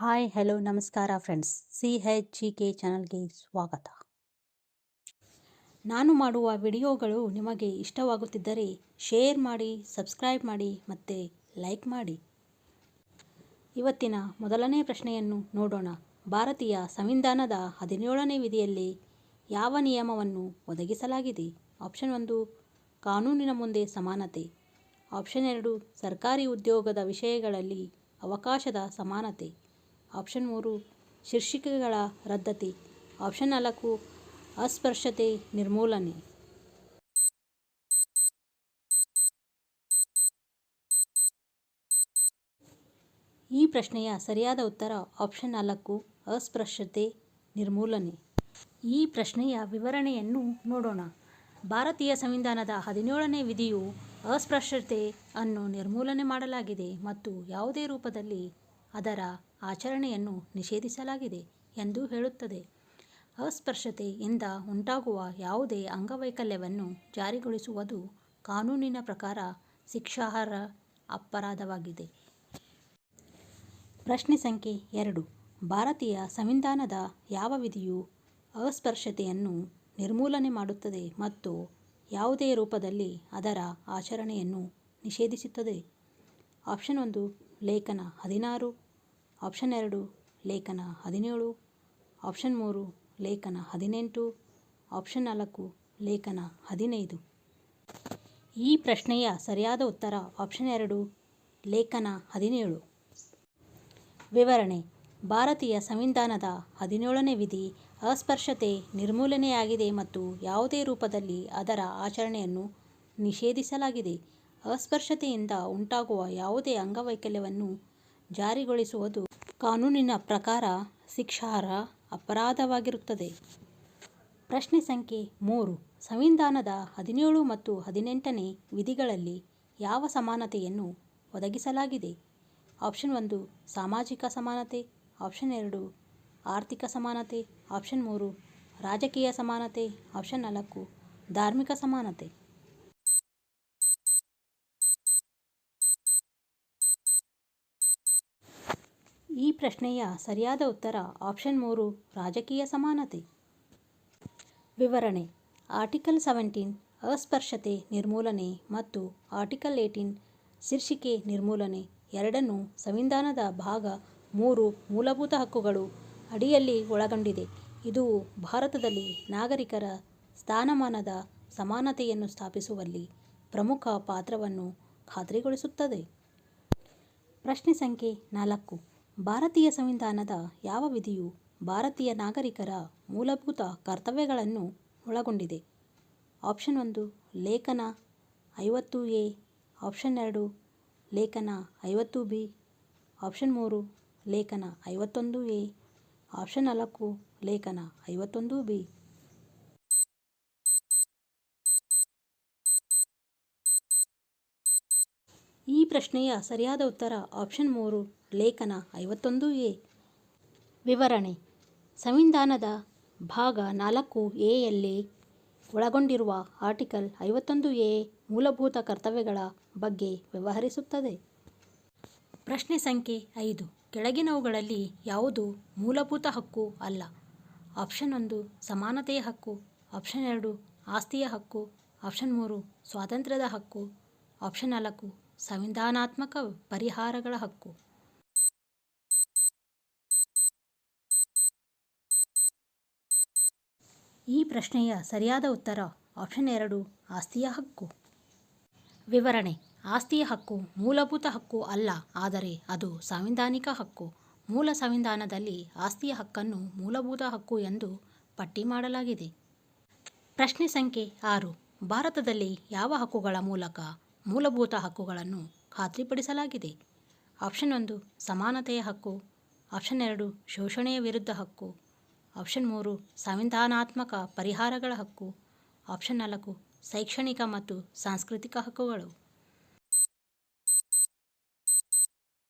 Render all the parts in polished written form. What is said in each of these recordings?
Hi hello ನಮಸ್ಕಾರ friends, CHGK ಚಾನಲ್ಗೆ ಸ್ವಾಗತ. ನಾನು ಮಾಡುವ ವಿಡಿಯೋಗಳು ನಿಮಗೆ ಇಷ್ಟವಾಗುತ್ತಿದ್ದರೆ ಶೇರ್ ಮಾಡಿ, ಸಬ್ಸ್ಕ್ರೈಬ್ ಮಾಡಿ ಮತ್ತು ಲೈಕ್ ಮಾಡಿ. ಇವತ್ತಿನ ಮೊದಲನೇ ಪ್ರಶ್ನೆಯನ್ನು ನೋಡೋಣ. ಭಾರತೀಯ ಸಂವಿಧಾನದ 17ನೇ ವಿಧಿಯಲ್ಲಿ ಯಾವ ನಿಯಮವನ್ನು ಒದಗಿಸಲಾಗಿದೆ? ಆಪ್ಷನ್ 1 ಕಾನೂನಿನ ಮುಂದೆ ಸಮಾನತೆ. ಆಪ್ಷನ್ 2 ಸರ್ಕಾರಿ ಉದ್ಯೋಗದ ವಿಷಯಗಳಲ್ಲಿ ಅವಕಾಶದ ಸಮಾನತೆ. ಆಪ್ಷನ್ 3 ಶೀರ್ಷಿಕೆಗಳ ರದ್ದತಿ. ಆಪ್ಷನ್ 4 ಅಸ್ಪೃಶ್ಯತೆ ನಿರ್ಮೂಲನೆ. ಈ ಪ್ರಶ್ನೆಯ ಸರಿಯಾದ ಉತ್ತರ ಆಪ್ಷನ್ 4 ಅಸ್ಪೃಶ್ಯತೆ ನಿರ್ಮೂಲನೆ. ಈ ಪ್ರಶ್ನೆಯ ವಿವರಣೆಯನ್ನು ನೋಡೋಣ. ಭಾರತೀಯ ಸಂವಿಧಾನದ 17ನೇ ವಿಧಿಯು ಅಸ್ಪೃಶ್ಯತೆ ಅನ್ನು ನಿರ್ಮೂಲನೆ ಮಾಡಲಾಗಿದೆ ಮತ್ತು ಯಾವುದೇ ರೂಪದಲ್ಲಿ ಅದರ ಆಚರಣೆಯನ್ನು ನಿಷೇಧಿಸಲಾಗಿದೆ ಎಂದು ಹೇಳುತ್ತದೆ. ಅಸ್ಪೃಶ್ಯತೆಯಿಂದ ಉಂಟಾಗುವ ಯಾವುದೇ ಅಂಗವೈಕಲ್ಯವನ್ನು ಜಾರಿಗೊಳಿಸುವುದು ಕಾನೂನಿನ ಪ್ರಕಾರ ಶಿಕ್ಷಾರ್ಹ ಅಪರಾಧವಾಗಿದೆ. ಪ್ರಶ್ನೆ ಸಂಖ್ಯೆ 2. ಭಾರತೀಯ ಸಂವಿಧಾನದ ಯಾವ ವಿಧಿಯು ಅಸ್ಪೃಶ್ಯತೆಯನ್ನು ನಿರ್ಮೂಲನೆ ಮಾಡುತ್ತದೆ ಮತ್ತು ಯಾವುದೇ ರೂಪದಲ್ಲಿ ಅದರ ಆಚರಣೆಯನ್ನು ನಿಷೇಧಿಸುತ್ತದೆ? ಆಪ್ಷನ್ 1 ಲೇಖನ 16. ಆಪ್ಷನ್ 2 ಲೇಖನ 17. ಆಪ್ಷನ್ 3 ಲೇಖನ 18. ಆಪ್ಷನ್ 4 ಲೇಖನ 15. ಈ ಪ್ರಶ್ನೆಯ ಸರಿಯಾದ ಉತ್ತರ ಆಪ್ಷನ್ 2 ಲೇಖನ 17. ವಿವರಣೆ: ಭಾರತೀಯ ಸಂವಿಧಾನದ 17ನೇ ವಿಧಿ ಅಸ್ಪೃಶ್ಯತೆ ನಿರ್ಮೂಲನೆಯಾಗಿದೆ ಮತ್ತು ಯಾವುದೇ ರೂಪದಲ್ಲಿ ಅದರ ಆಚರಣೆಯನ್ನು ನಿಷೇಧಿಸಲಾಗಿದೆ. ಅಸ್ಪೃಶ್ಯತೆಯಿಂದ ಉಂಟಾಗುವ ಯಾವುದೇ ಅಂಗವೈಕಲ್ಯವನ್ನು ಜಾರಿಗೊಳಿಸುವುದು ಕಾನೂನಿನ ಪ್ರಕಾರ ಶಿಕ್ಷಾರ್ಹ ಅಪರಾಧವಾಗಿರುತ್ತದೆ. ಪ್ರಶ್ನೆ ಸಂಖ್ಯೆ 3. ಸಂವಿಧಾನದ 17 ಮತ್ತು 18ನೇ ವಿಧಿಗಳಲ್ಲಿ ಯಾವ ಸಮಾನತೆಯನ್ನು ಒದಗಿಸಲಾಗಿದೆ? ಆಪ್ಷನ್ 1 ಸಾಮಾಜಿಕ ಸಮಾನತೆ. ಆಪ್ಷನ್ 2 ಆರ್ಥಿಕ ಸಮಾನತೆ. ಆಪ್ಷನ್ 3 ರಾಜಕೀಯ ಸಮಾನತೆ. ಆಪ್ಷನ್ 4 ಧಾರ್ಮಿಕ ಸಮಾನತೆ. ಈ ಪ್ರಶ್ನೆಯ ಸರಿಯಾದ ಉತ್ತರ ಆಪ್ಷನ್ 3 ರಾಜಕೀಯ ಸಮಾನತೆ. ವಿವರಣೆ: ಆರ್ಟಿಕಲ್ 17 ಅಸ್ಪೃಶ್ಯತೆ ನಿರ್ಮೂಲನೆ ಮತ್ತು ಆರ್ಟಿಕಲ್ 18 ಶೀರ್ಷಿಕೆ ನಿರ್ಮೂಲನೆ ಎರಡನ್ನೂ ಸಂವಿಧಾನದ ಭಾಗ 3 ಮೂಲಭೂತ ಹಕ್ಕುಗಳು ಅಡಿಯಲ್ಲಿ ಒಳಗೊಂಡಿದೆ. ಇದು ಭಾರತದಲ್ಲಿ ನಾಗರಿಕರ ಸ್ಥಾನಮಾನದ ಸಮಾನತೆಯನ್ನು ಸ್ಥಾಪಿಸುವಲ್ಲಿ ಪ್ರಮುಖ ಪಾತ್ರವನ್ನು ಖಾತ್ರಿಗೊಳಿಸುತ್ತದೆ. ಪ್ರಶ್ನೆ ಸಂಖ್ಯೆ 4. ಭಾರತೀಯ ಸಂವಿಧಾನದ ಯಾವ ವಿಧಿಯು ಭಾರತೀಯ ನಾಗರಿಕರ ಮೂಲಭೂತ ಕರ್ತವ್ಯಗಳನ್ನು ಒಳಗೊಂಡಿದೆ? ಆಪ್ಷನ್ 1 ಲೇಖನ 50A. ಆಪ್ಷನ್ 2 ಲೇಖನ 50B. ಆಪ್ಷನ್ 3 ಲೇಖನ 51A. ಆಪ್ಷನ್ 4 ಲೇಖನ 51B. ಈ ಪ್ರಶ್ನೆಯ ಸರಿಯಾದ ಉತ್ತರ ಆಪ್ಷನ್ 3 ಲೇಖನ 51A. ವಿವರಣೆ: ಸಂವಿಧಾನದ ಭಾಗ 4Aಯಲ್ಲಿ ಒಳಗೊಂಡಿರುವ ಆರ್ಟಿಕಲ್ 51A ಮೂಲಭೂತ ಕರ್ತವ್ಯಗಳ ಬಗ್ಗೆ ವ್ಯವಹರಿಸುತ್ತದೆ. ಪ್ರಶ್ನೆ ಸಂಖ್ಯೆ 5. ಕೆಳಗಿನವುಗಳಲ್ಲಿ ಯಾವುದು ಮೂಲಭೂತ ಹಕ್ಕು ಅಲ್ಲ? ಆಪ್ಷನ್ 1 ಸಮಾನತೆಯ ಹಕ್ಕು. ಆಪ್ಷನ್ 2 ಆಸ್ತಿಯ ಹಕ್ಕು. ಆಪ್ಷನ್ 3 ಸ್ವಾತಂತ್ರ್ಯದ ಹಕ್ಕು. ಆಪ್ಷನ್ 4 ಸಂವಿಧಾನಾತ್ಮಕ ಪರಿಹಾರಗಳ ಹಕ್ಕು. ಈ ಪ್ರಶ್ನೆಯ ಸರಿಯಾದ ಉತ್ತರ ಆಪ್ಷನ್ 2 ಆಸ್ತಿಯ ಹಕ್ಕು. ವಿವರಣೆ: ಆಸ್ತಿಯ ಹಕ್ಕು ಮೂಲಭೂತ ಹಕ್ಕು ಅಲ್ಲ, ಆದರೆ ಅದು ಸಾಂವಿಧಾನಿಕ ಹಕ್ಕು. ಮೂಲ ಸಂವಿಧಾನದಲ್ಲಿ ಆಸ್ತಿಯ ಹಕ್ಕನ್ನು ಮೂಲಭೂತ ಹಕ್ಕು ಎಂದು ಪಟ್ಟಿ ಮಾಡಲಾಗಿದೆ. ಪ್ರಶ್ನೆ ಸಂಖ್ಯೆ 6. ಭಾರತದಲ್ಲಿ ಯಾವ ಹಕ್ಕುಗಳ ಮೂಲಕ ಮೂಲಭೂತ ಹಕ್ಕುಗಳನ್ನು ಖಾತ್ರಿಪಡಿಸಲಾಗಿದೆ? ಆಪ್ಷನ್ 1 ಸಮಾನತೆಯ ಹಕ್ಕು. ಆಪ್ಷನ್ 2 ಶೋಷಣೆಯ ವಿರುದ್ಧ ಹಕ್ಕು. ಆಪ್ಷನ್ 3 ಸಂವಿಧಾನಾತ್ಮಕ ಪರಿಹಾರಗಳ ಹಕ್ಕು. ಆಪ್ಷನ್ 4 ಶೈಕ್ಷಣಿಕ ಮತ್ತು ಸಾಂಸ್ಕೃತಿಕ ಹಕ್ಕುಗಳು.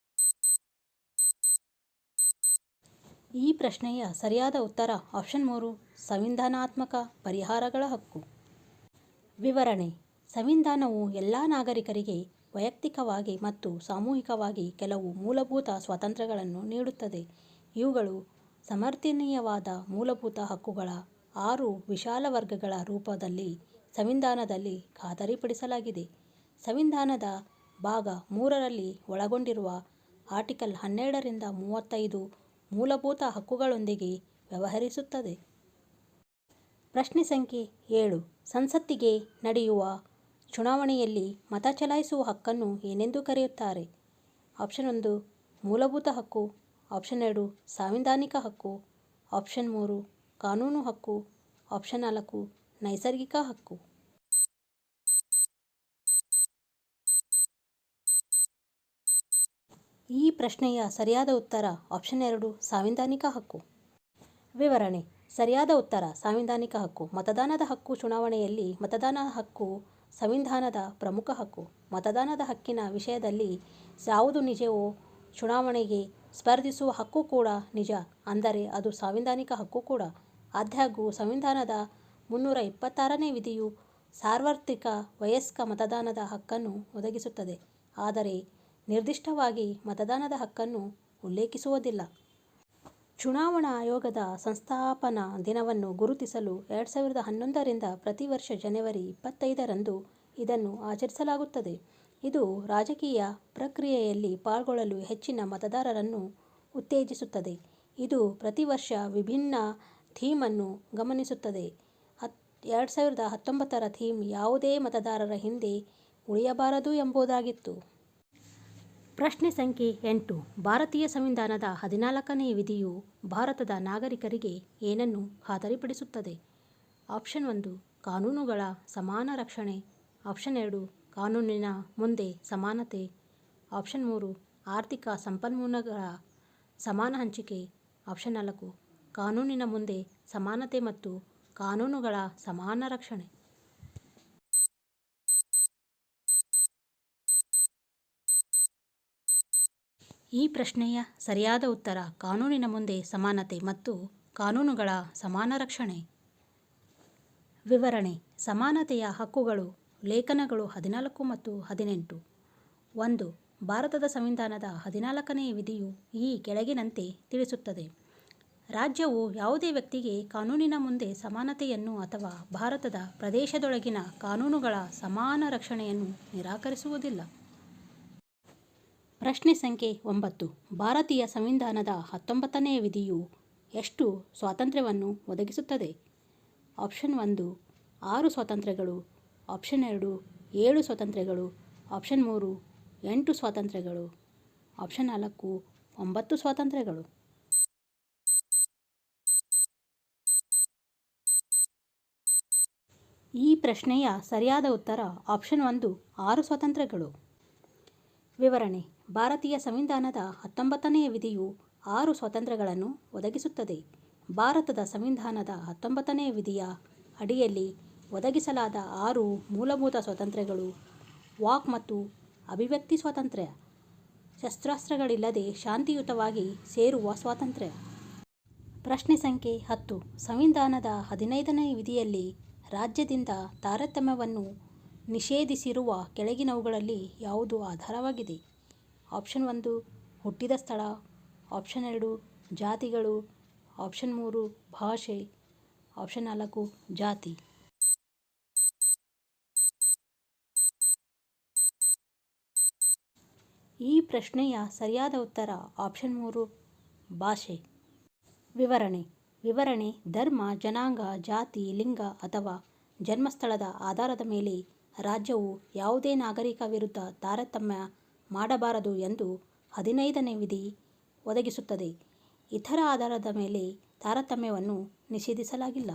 ಈ ಪ್ರಶ್ನೆಯ ಸರಿಯಾದ ಉತ್ತರ ಆಪ್ಷನ್ 3 ಸಂವಿಧಾನಾತ್ಮಕ ಪರಿಹಾರಗಳ ಹಕ್ಕು. ವಿವರಣೆ: ಸಂವಿಧಾನವು ಎಲ್ಲ ನಾಗರಿಕರಿಗೆ ವೈಯಕ್ತಿಕವಾಗಿ ಮತ್ತು ಸಾಮೂಹಿಕವಾಗಿ ಕೆಲವು ಮೂಲಭೂತ ಸ್ವಾತಂತ್ರ್ಯಗಳನ್ನು ನೀಡುತ್ತದೆ. ಇವುಗಳು ಸಮರ್ಥನೀಯವಾದ ಮೂಲಭೂತ ಹಕ್ಕುಗಳ 6 ವಿಶಾಲ ವರ್ಗಗಳ ರೂಪದಲ್ಲಿ ಸಂವಿಧಾನದಲ್ಲಿ ಖಾತರಿಪಡಿಸಲಾಗಿದೆ. ಸಂವಿಧಾನದ ಭಾಗ 3ರಲ್ಲಿ ಒಳಗೊಂಡಿರುವ ಆರ್ಟಿಕಲ್ 12ರಿಂದ 35 ಮೂಲಭೂತ ಹಕ್ಕುಗಳೊಂದಿಗೆ ವ್ಯವಹರಿಸುತ್ತದೆ. ಪ್ರಶ್ನೆ ಸಂಖ್ಯೆ 7. ಸಂಸತ್ತಿಗೆ ನಡೆಯುವ ಚುನಾವಣೆಯಲ್ಲಿ ಮತ ಚಲಾಯಿಸುವ ಹಕ್ಕನ್ನು ಏನೆಂದು ಕರೆಯುತ್ತಾರೆ? ಆಪ್ಷನ್ 1 ಮೂಲಭೂತ ಹಕ್ಕು, ಆಪ್ಷನ್ 2 ಸಾಂವಿಧಾನಿಕ ಹಕ್ಕು, ಆಪ್ಷನ್ 3 ಕಾನೂನು ಹಕ್ಕು, ಆಪ್ಷನ್ 4 ನೈಸರ್ಗಿಕ ಹಕ್ಕು. ಈ ಪ್ರಶ್ನೆಯ ಸರಿಯಾದ ಉತ್ತರ ಆಪ್ಷನ್ 2 ಸಾಂವಿಧಾನಿಕ ಹಕ್ಕು. ವಿವರಣೆ. ಸರಿಯಾದ ಉತ್ತರ ಸಾಂವಿಧಾನಿಕ ಹಕ್ಕು. ಮತದಾನದ ಹಕ್ಕು. ಚುನಾವಣೆಯಲ್ಲಿ ಮತದಾನ ಹಕ್ಕು ಸಂವಿಧಾನದ ಪ್ರಮುಖ ಹಕ್ಕು. ಮತದಾನದ ಹಕ್ಕಿನ ವಿಷಯದಲ್ಲಿ ಯಾವುದು ನಿಜವೋ ಚುನಾವಣೆಗೆ ಸ್ಪರ್ಧಿಸುವ ಹಕ್ಕು ಕೂಡ ನಿಜ, ಅಂದರೆ ಅದು ಸಾಂವಿಧಾನಿಕ ಹಕ್ಕು ಕೂಡ. ಆದಾಗ್ಯೂ ಸಂವಿಧಾನದ 326ನೇ ವಿಧಿಯು ಸಾರ್ವತ್ರಿಕ ವಯಸ್ಕ ಮತದಾನದ ಹಕ್ಕನ್ನು ಒದಗಿಸುತ್ತದೆ, ಆದರೆ ನಿರ್ದಿಷ್ಟವಾಗಿ ಮತದಾನದ ಹಕ್ಕನ್ನು ಉಲ್ಲೇಖಿಸುವುದಿಲ್ಲ. ಚುನಾವಣಾ ಆಯೋಗದ ಸಂಸ್ಥಾಪನಾ ದಿನವನ್ನು ಗುರುತಿಸಲು 2011ರಿಂದ ಪ್ರತಿ ವರ್ಷ ಜನವರಿ 25ರಂದು ಇದನ್ನು ಆಚರಿಸಲಾಗುತ್ತದೆ. ಇದು ರಾಜಕೀಯ ಪ್ರಕ್ರಿಯೆಯಲ್ಲಿ ಪಾಲ್ಗೊಳ್ಳಲು ಹೆಚ್ಚಿನ ಮತದಾರರನ್ನು ಉತ್ತೇಜಿಸುತ್ತದೆ. ಇದು ಪ್ರತಿ ವರ್ಷ ವಿಭಿನ್ನ ಥೀಮ್ ಅನ್ನು ಗಮನಿಸುತ್ತದೆ. 2019ರ ಥೀಮ್ ಯಾವುದೇ ಮತದಾರರ ಹಿಂದೆ ಉಳಿಯಬಾರದು ಎಂಬುದಾಗಿತ್ತು. ಪ್ರಶ್ನೆ ಸಂಖ್ಯೆ 8. ಭಾರತೀಯ ಸಂವಿಧಾನದ 14ನೇ ವಿಧಿಯು ಭಾರತದ ನಾಗರಿಕರಿಗೆ ಏನನ್ನು ಖಾತರಿಪಡಿಸುತ್ತದೆ? ಆಪ್ಷನ್ 1 ಕಾನೂನುಗಳ ಸಮಾನ ರಕ್ಷಣೆ, ಆಪ್ಷನ್ 2 ಕಾನೂನಿನ ಮುಂದೆ ಸಮಾನತೆ, ಆಪ್ಷನ್ 3 ಆರ್ಥಿಕ ಸಂಪನ್ಮೂಲಗಳ ಸಮಾನ ಹಂಚಿಕೆ, ಆಪ್ಷನ್ 4 ಕಾನೂನಿನ ಮುಂದೆ ಸಮಾನತೆ ಮತ್ತು ಕಾನೂನುಗಳ ಸಮಾನ ರಕ್ಷಣೆ. ಈ ಪ್ರಶ್ನೆಯ ಸರಿಯಾದ ಉತ್ತರ ಕಾನೂನಿನ ಮುಂದೆ ಸಮಾನತೆ ಮತ್ತು ಕಾನೂನುಗಳ ಸಮಾನ ರಕ್ಷಣೆ. ವಿವರಣೆ. ಸಮಾನತೆಯ ಹಕ್ಕುಗಳು. ಲೇಖನಗಳು 14 ಮತ್ತು 18. 1. ಭಾರತದ ಸಂವಿಧಾನದ 14ನೇ ವಿಧಿಯು ಈ ಕೆಳಗಿನಂತೆ ತಿಳಿಸುತ್ತದೆ. ರಾಜ್ಯವು ಯಾವುದೇ ವ್ಯಕ್ತಿಗೆ ಕಾನೂನಿನ ಮುಂದೆ ಸಮಾನತೆಯನ್ನು ಅಥವಾ ಭಾರತದ ಪ್ರದೇಶದೊಳಗಿನ ಕಾನೂನುಗಳ ಸಮಾನ ರಕ್ಷಣೆಯನ್ನು ನಿರಾಕರಿಸುವುದಿಲ್ಲ. ಪ್ರಶ್ನೆ ಸಂಖ್ಯೆ 9. ಭಾರತೀಯ ಸಂವಿಧಾನದ 19ನೇ ವಿಧಿಯು ಎಷ್ಟು ಸ್ವಾತಂತ್ರ್ಯವನ್ನು ಒದಗಿಸುತ್ತದೆ? ಆಪ್ಷನ್ 1 6 ಸ್ವಾತಂತ್ರ್ಯಗಳು, ಆಪ್ಷನ್ 2 7 ಸ್ವಾತಂತ್ರ್ಯಗಳು, ಆಪ್ಷನ್ 3 8 ಸ್ವಾತಂತ್ರ್ಯಗಳು, ಆಪ್ಷನ್ 4 9 ಸ್ವಾತಂತ್ರ್ಯಗಳು. ಈ ಪ್ರಶ್ನೆಯ ಸರಿಯಾದ ಉತ್ತರ ಆಪ್ಷನ್ 1 6 ಸ್ವಾತಂತ್ರ್ಯಗಳು. ವಿವರಣೆ. ಭಾರತೀಯ ಸಂವಿಧಾನದ 19ನೇ ವಿಧಿಯು 6 ಸ್ವಾತಂತ್ರ್ಯಗಳನ್ನು ಒದಗಿಸುತ್ತದೆ. ಭಾರತದ ಸಂವಿಧಾನದ 19ನೇ ವಿಧಿಯ ಅಡಿಯಲ್ಲಿ ಒದಗಿಸಲಾದ 6 ಮೂಲಭೂತ ಸ್ವಾತಂತ್ರ್ಯಗಳು ವಾಕ್ ಮತ್ತು ಅಭಿವ್ಯಕ್ತಿ ಸ್ವಾತಂತ್ರ್ಯ, ಶಸ್ತ್ರಾಸ್ತ್ರಗಳಿಲ್ಲದೆ ಶಾಂತಿಯುತವಾಗಿ ಸೇರುವ ಸ್ವಾತಂತ್ರ್ಯ. ಪ್ರಶ್ನೆ ಸಂಖ್ಯೆ 10. ಸಂವಿಧಾನದ 15ನೇ ವಿಧಿಯಲ್ಲಿ ರಾಜ್ಯದಿಂದ ತಾರತಮ್ಯವನ್ನು ನಿಷೇಧಿಸಿರುವ ಕೆಳಗಿನವುಗಳಲ್ಲಿ ಯಾವುದು ಆಧಾರವಾಗಿದೆ? ಆಪ್ಷನ್ 1 ಹುಟ್ಟಿದ ಸ್ಥಳ, ಆಪ್ಷನ್ 2 ಜಾತಿಗಳು, ಆಪ್ಷನ್ 3 ಭಾಷೆ, ಆಪ್ಷನ್ 4 ಜಾತಿ. ಈ ಪ್ರಶ್ನೆಯ ಸರಿಯಾದ ಉತ್ತರ ಆಪ್ಷನ್ 3 ಭಾಷೆ. ವಿವರಣೆ. ಧರ್ಮ, ಜನಾಂಗ, ಜಾತಿ, ಲಿಂಗ ಅಥವಾ ಜನ್ಮಸ್ಥಳದ ಆಧಾರದ ಮೇಲೆ ರಾಜ್ಯವು ಯಾವುದೇ ನಾಗರಿಕ ವಿರುದ್ಧ ತಾರತಮ್ಯ ಮಾಡಬಾರದು ಎಂದು 15ನೇ ವಿಧಿ ಒದಗಿಸುತ್ತದೆ. ಇತರ ಆಧಾರದ ಮೇಲೆ ತಾರತಮ್ಯವನ್ನು ನಿಷೇಧಿಸಲಾಗಿಲ್ಲ.